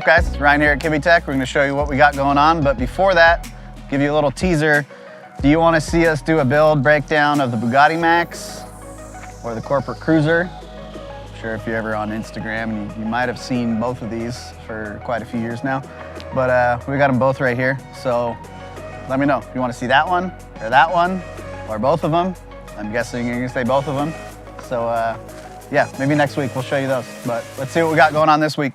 guys? Ryan here at Kibbetech. We're going to show you what we got going on, but before that, give you a little teaser. Do you want to see us do a build breakdown of the Bugatti Max or the Corporate Cruiser? I'm sure if you're ever on Instagram, you might have seen both of these for quite a few years now, but we got them both right here. So let me know if you want to see that one or both of them. I'm guessing you're going to say both of them. So yeah, maybe next week we'll show you those, but let's see what we got going on this week.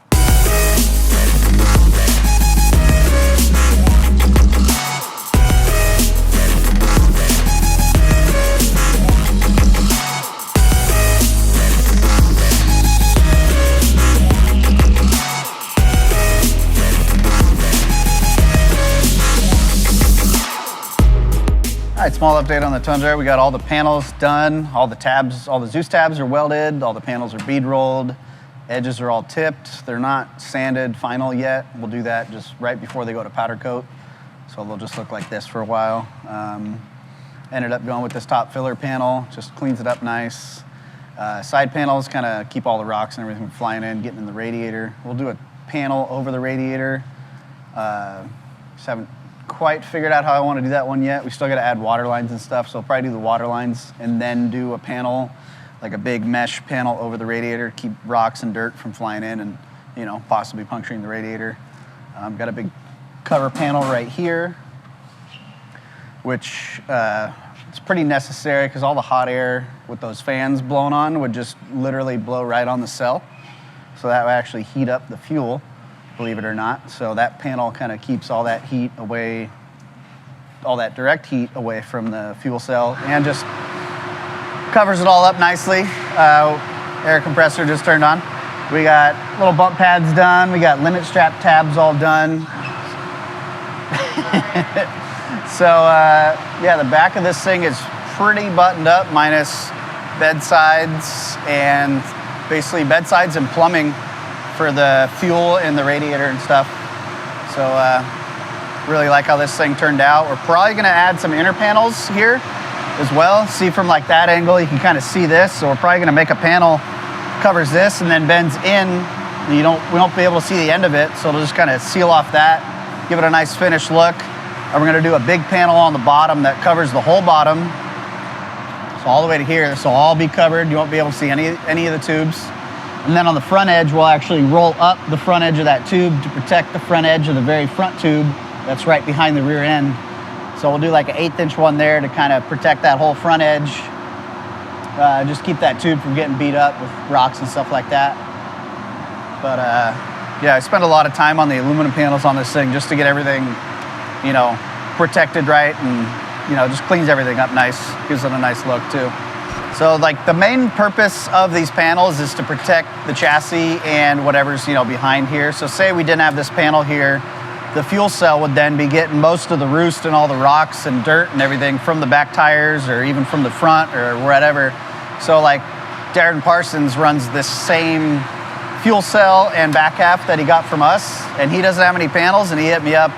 All right, small update on the Tundra. We got all the panels done, all the tabs, all the Zeus tabs are welded, all the panels are bead rolled, edges are all tipped. They're not sanded final yet. We'll do that just right before they go to powder coat. So they'll just look like this for a while. Ended up going with this top filler panel, just cleans it up nice. Side panels kind of keep all the rocks and everything flying in, getting in the radiator. We'll do a panel over the radiator. Just haven't quite figured out how I want to do that one yet. We still got to add water lines and stuff, so I'll probably do the water lines and then do a panel, like a big mesh panel over the radiator, keep rocks and dirt from flying in and, you know, possibly puncturing the radiator. Got a big cover panel right here, which it's pretty necessary because all the hot air with those fans blowing on would just literally blow right on the cell. So that would actually heat up the fuel, believe it or not. So that panel kind of keeps all that heat away, all that direct heat away from the fuel cell, and just covers it all up nicely. Air compressor just turned on. We got little bump pads done. We got limit strap tabs all done. So yeah, the back of this thing is pretty buttoned up, minus bedsides and basically bedsides and plumbing for the fuel and the radiator and stuff. So really like how this thing turned out. We're probably gonna add some inner panels here as well. See from like that angle, you can kind of see this. So we're probably gonna make a panel covers this and then bends in. We won't be able to see the end of it. So it'll just kind of seal off that, give it a nice finished look. And we're gonna do a big panel on the bottom that covers the whole bottom. So all the way to here, this will all be covered. You won't be able to see any of the tubes. And then on the front edge, we'll actually roll up the front edge of that tube to protect the front edge of the very front tube that's right behind the rear end. So we'll do like an 1/8 inch one there to kind of protect that whole front edge. Just keep that tube from getting beat up with rocks and stuff like that. But yeah, I spent a lot of time on the aluminum panels on this thing just to get everything, you know, protected right, and, you know, just cleans everything up nice, gives it a nice look too. So like the main purpose of these panels is to protect the chassis and whatever's, you know, behind here. So say we didn't have this panel here, the fuel cell would then be getting most of the roost and all the rocks and dirt and everything from the back tires or even from the front or whatever. So like Darren Parsons runs this same fuel cell and back half that he got from us, and he doesn't have any panels, and he hit me up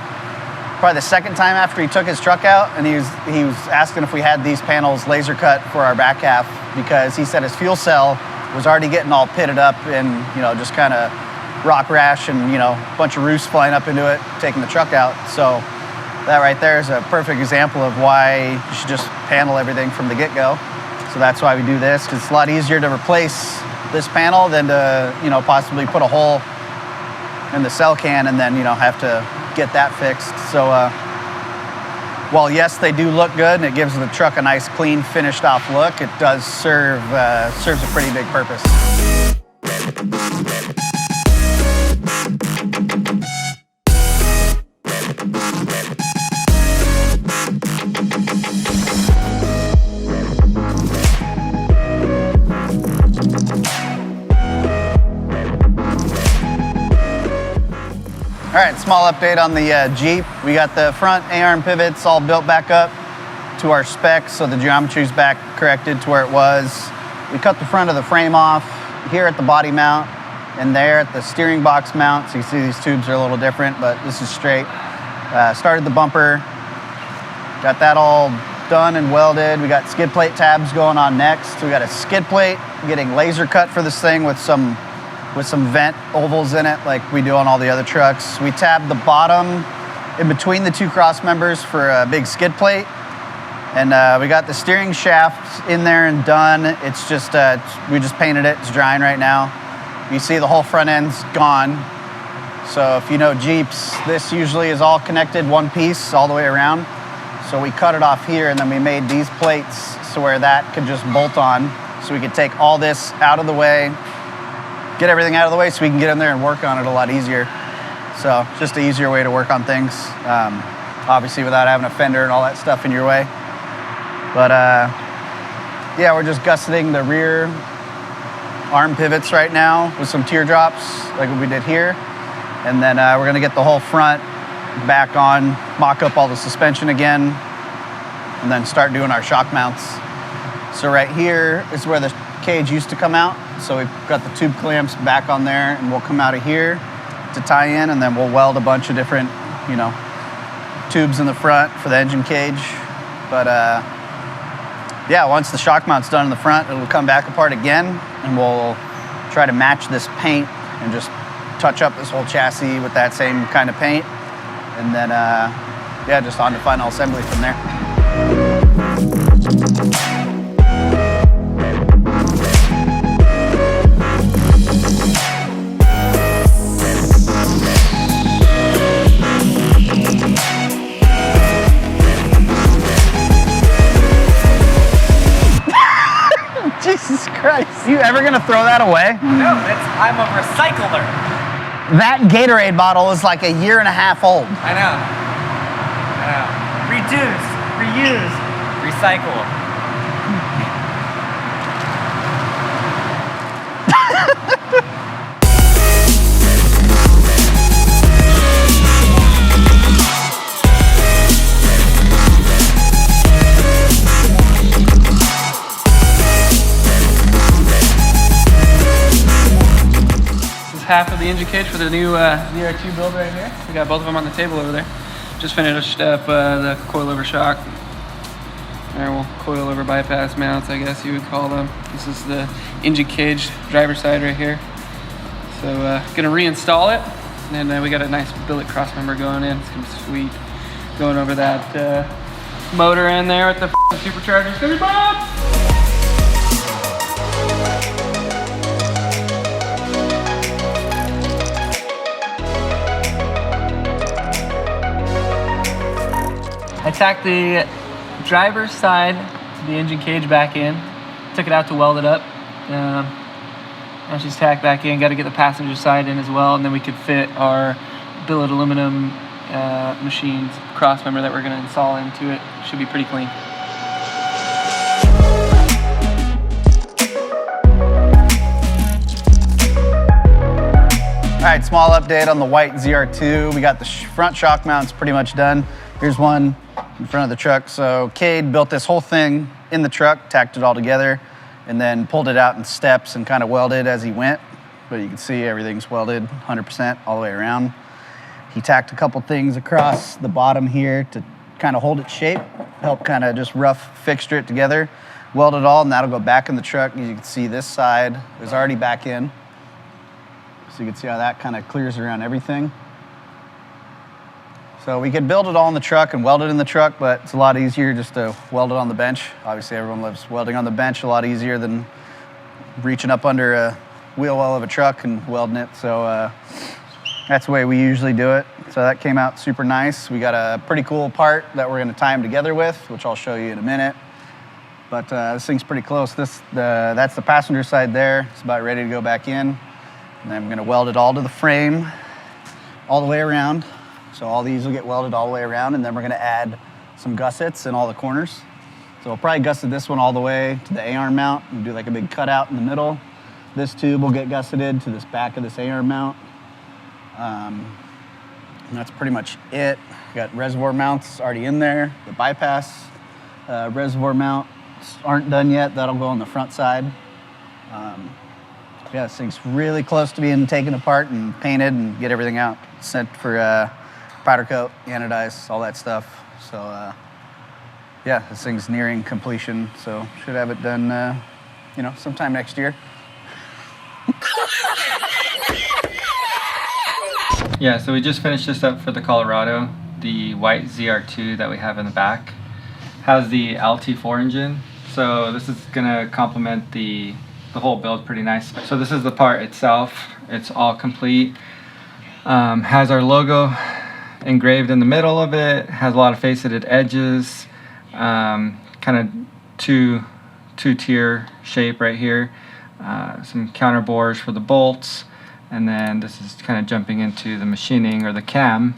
probably the second time after he took his truck out, and he was asking if we had these panels laser cut for our back half, because he said his fuel cell was already getting all pitted up and, you know, just kind of rock rash and, you know, a bunch of roosts flying up into it, taking the truck out. So that right there is a perfect example of why you should just panel everything from the get-go. So that's why we do this, because it's a lot easier to replace this panel than to, you know, possibly put a hole in the cell can and then, you know, have to get that fixed. So while yes, they do look good and it gives the truck a nice clean finished off look, it does serves a pretty big purpose. All right, small update on the Jeep. We got the front JArm pivots all built back up to our specs, so the geometry's back corrected to where it was. We cut the front of the frame off here at the body mount and there at the steering box mount. So you see these tubes are a little different, but this is straight. Started the bumper, got that all done and welded. We got skid plate tabs going on next. We got a skid plate getting laser cut for this thing with some with some vent ovals in it like we do on all the other trucks. We tabbed the bottom in between the two cross members for a big skid plate. And we got the steering shaft in there and done. It's just, we just painted it. It's drying right now. You see the whole front end's gone. So if you know Jeeps, this usually is all connected one piece all the way around. So we cut it off here and then we made these plates so where that could just bolt on. So we could take all this out of the way, get everything out of the way so we can get in there and work on it a lot easier. So just an easier way to work on things. Obviously without having a fender and all that stuff in your way. But yeah, we're just gusseting the rear arm pivots right now with some teardrops like what we did here. And then we're gonna get the whole front back on, mock up all the suspension again, and then start doing our shock mounts. So right here is where the cage used to come out. So we've got the tube clamps back on there and we'll come out of here to tie in, and then we'll weld a bunch of different, you know, tubes in the front for the engine cage. But yeah, once the shock mount's done in the front, it'll come back apart again, and we'll try to match this paint and just touch up this whole chassis with that same kind of paint. And then, yeah, just on to final assembly from there. Jesus Christ. You ever gonna throw that away? No, I'm a recycler. That Gatorade bottle is like 1.5 years old. I know. Reduce, reuse, recycle. Half of the engine cage for the new ZR2 build right here. We got both of them on the table over there. Just finished up the coilover shock. Or well, coilover bypass mounts, I guess you would call them. This is the engine cage driver side right here. So gonna reinstall it. And then we got a nice billet cross member going in. It's gonna be sweet. Going over that motor in there with the supercharged Chevy Colorado. I tacked the driver's side to the engine cage back in, took it out to weld it up. Now she's tacked back in, got to get the passenger side in as well, and then we could fit our billet aluminum machined cross member that we're going to install into it. Should be pretty clean. All right, small update on the white ZR2. We got the front shock mounts pretty much done. Here's one in front of the truck. So Cade built this whole thing in the truck, tacked it all together, and then pulled it out in steps and kind of welded as he went. But you can see everything's welded 100% all the way around. He tacked a couple things across the bottom here to kind of hold its shape, help kind of just rough fixture it together, weld it all, and that'll go back in the truck. As you can see, this side is already back in. So you can see how that kind of clears around everything. So we could build it all in the truck and weld it in the truck, but it's a lot easier just to weld it on the bench. Obviously everyone loves welding on the bench, a lot easier than reaching up under a wheel well of a truck and welding it. So that's the way we usually do it. So that came out super nice. We got a pretty cool part that we're gonna tie them together with, which I'll show you in a minute. But this thing's pretty close. That's the passenger side there. It's about ready to go back in. And then I'm gonna weld it all to the frame, all the way around. So all these will get welded all the way around, and then we're gonna add some gussets in all the corners. So we'll probably gusset this one all the way to the A-arm mount and do like a big cutout in the middle. This tube will get gusseted to this back of this A-arm mount. And that's pretty much it. We got reservoir mounts already in there. The bypass reservoir mounts aren't done yet. That'll go on the front side. Yeah, this thing's really close to being taken apart and painted and get everything out. Sent for powder coat, anodize, all that stuff. So yeah, this thing's nearing completion. So should have it done, you know, sometime next year. Yeah, so we just finished this up for the Colorado. The white ZR2 that we have in the back has the LT4 engine. So this is gonna complement the whole build pretty nice. So this is the part itself. It's all complete. Has our logo engraved in the middle of it. Has a lot of faceted edges. Kind of two-tier shape right here. Some counter bores for the bolts. And then this is kind of jumping into the machining or the cam.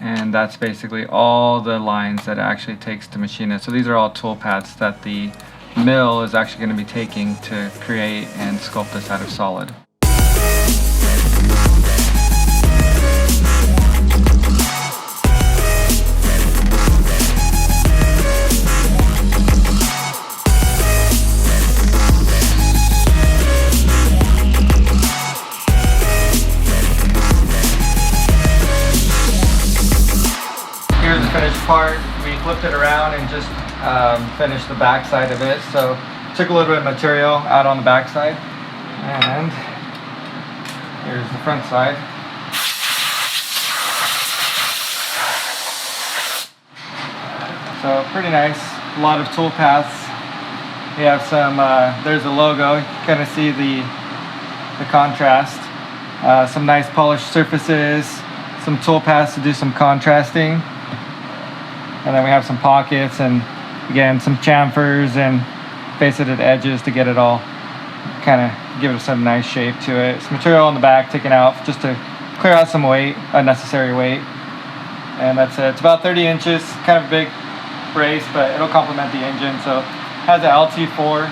And that's basically all the lines that it actually takes to machine it. So these are all tool paths that the mill is actually going to be taking to create and sculpt this out of solid. Here's the finished part. We flipped it around and just finished the back side of it. So took a little bit of material out on the back side. And here's the front side. So pretty nice. A lot of tool paths. We have some, there's the logo. You kind of see the contrast. Some nice polished surfaces. Some tool paths to do some contrasting. And then we have some pockets and again some chamfers and faceted edges to get it all kind of give it some nice shape to it. Some material on the back taken out just to clear out some weight, unnecessary weight. And that's it. It's about 30 inches, kind of a big brace, but it'll complement the engine. So it has an LT4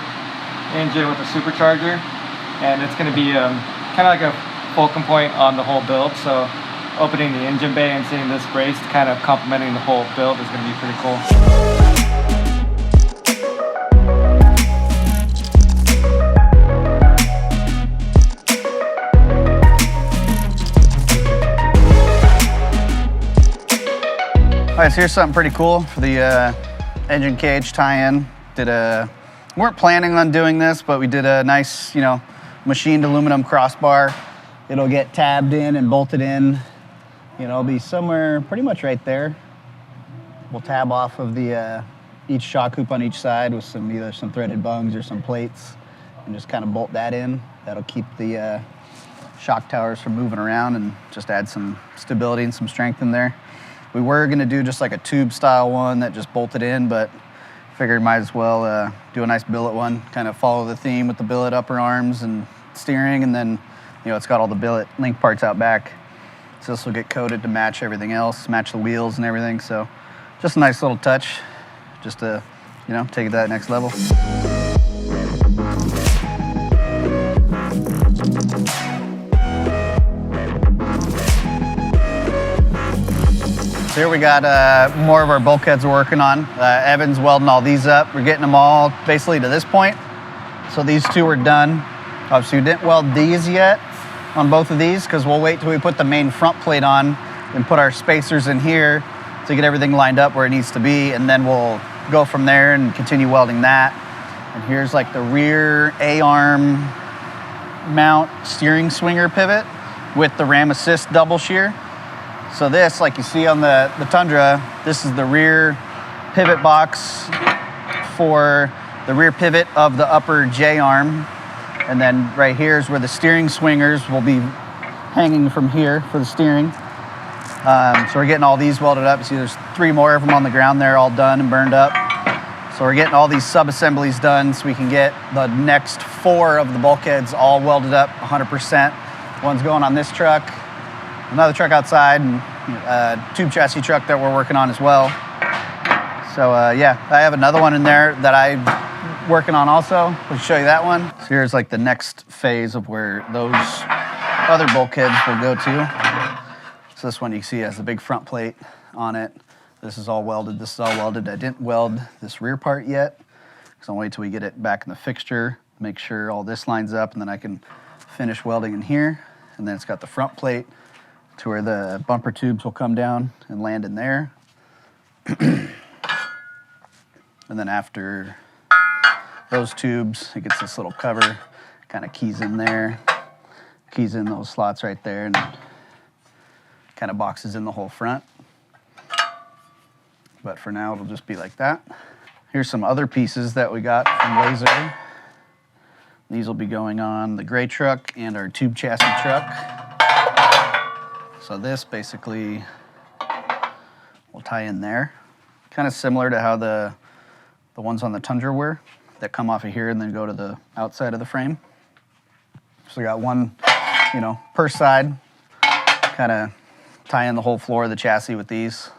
engine with a supercharger, and it's going to be kind of like a fulcrum point on the whole build. So opening the engine bay and seeing this brace kind of complementing the whole build is going to be pretty cool. All right, so here's something pretty cool for the engine cage tie-in. Weren't planning on doing this, but we did a nice, machined aluminum crossbar. It'll get tabbed in and bolted in. It'll be somewhere pretty much right there. We'll tab off of the each shock hoop on each side with either some threaded bungs or some plates, and just kind of bolt that in. That'll keep the shock towers from moving around and just add some stability and some strength in there. We were gonna do just like a tube style one that just bolted in, but figured might as well do a nice billet one, kind of follow the theme with the billet upper arms and steering, and then it's got all the billet link parts out back. So this will get coated to match everything else, match the wheels and everything. So just a nice little touch, just to, take it to that next level. So here we got more of our bulkheads we're working on. Evan's welding all these up. We're getting them all basically to this point. So these two are done. Obviously we didn't weld these yet on both of these because we'll wait till we put the main front plate on and put our spacers in here to get everything lined up where it needs to be, and then we'll go from there and continue welding that. And here's like the rear A-arm mount steering swinger pivot with the Ram Assist double shear. So this, like you see on the Tundra, this is the rear pivot box for the rear pivot of the upper J-arm. And then right here is where the steering swingers will be hanging from here for the steering. So we're getting all these welded up. You see there's 3 more of them on the ground there, all done and burned up. So we're getting all these sub-assemblies done so we can get the next 4 of the bulkheads all welded up 100%. One's going on this truck, another truck outside, and a tube chassis truck that we're working on as well. So yeah, I have another one in there that I'm working on also. We'll show you that one. So here's like the next phase of where those other bulkheads will go to. So this one you can see has the big front plate on it. This is all welded, this is all welded. I didn't weld this rear part yet, because I'll wait till we get it back in the fixture, make sure all this lines up, and then I can finish welding in here. And then it's got the front plate to where the bumper tubes will come down and land in there. And then after those tubes, it gets this little cover, kind of keys in there, keys in those slots right there, and kind of boxes in the whole front. But for now, it'll just be like that. Here's some other pieces that we got from Laser. These will be going on the gray truck and our tube chassis truck. So this basically will tie in there. Kind of similar to how the ones on the Tundra were, that come off of here and then go to the outside of the frame. So we got one, you know, per side, kind of tie in the whole floor of the chassis with these. So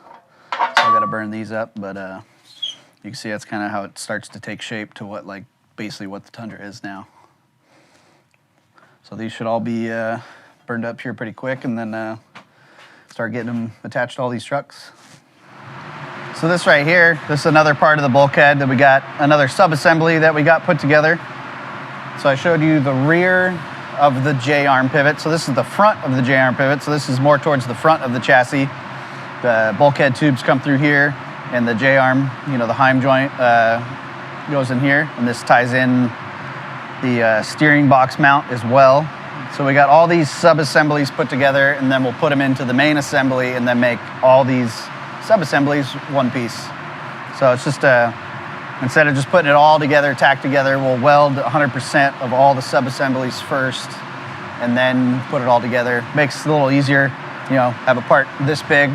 I gotta burn these up, but you can see that's kind of how it starts to take shape to what, like, basically what the Tundra is now. So these should all be burned up here pretty quick, and then start getting them attached to all these trucks. So this right here, this is another part of the bulkhead that we got, another sub-assembly that we got put together. So I showed you the rear of the JArm Pivot. So this is the front of the JArm Pivot. So this is more towards the front of the chassis. The bulkhead tubes come through here, and the JArm, you know, the Heim joint goes in here, and this ties in the steering box mount as well. So we got all these sub-assemblies put together, and then we'll put them into the main assembly and then make all these sub-assemblies one piece. So it's just instead of just putting it all together, tacked together, we'll weld 100% of all the sub-assemblies first and then put it all together. Makes it a little easier, you know, have a part this big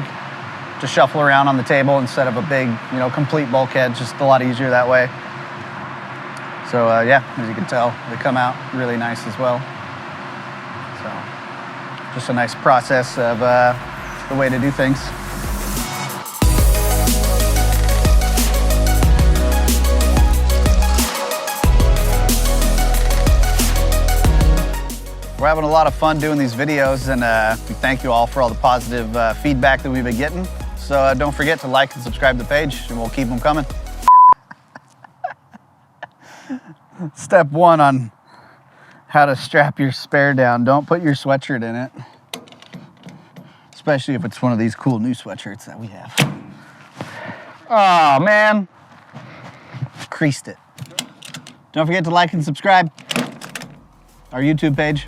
to shuffle around on the table instead of a big, you know, complete bulkhead. Just a lot easier that way. So yeah, as you can tell, they come out really nice as well. So just a nice process of the way to do things. We're having a lot of fun doing these videos, and we thank you all for all the positive feedback that we've been getting. So don't forget to like and subscribe to the page, and we'll keep them coming. Step 1 on how to strap your spare down. Don't put your sweatshirt in it, especially if it's one of these cool new sweatshirts that we have. Oh man, creased it. Don't forget to like and subscribe our YouTube page.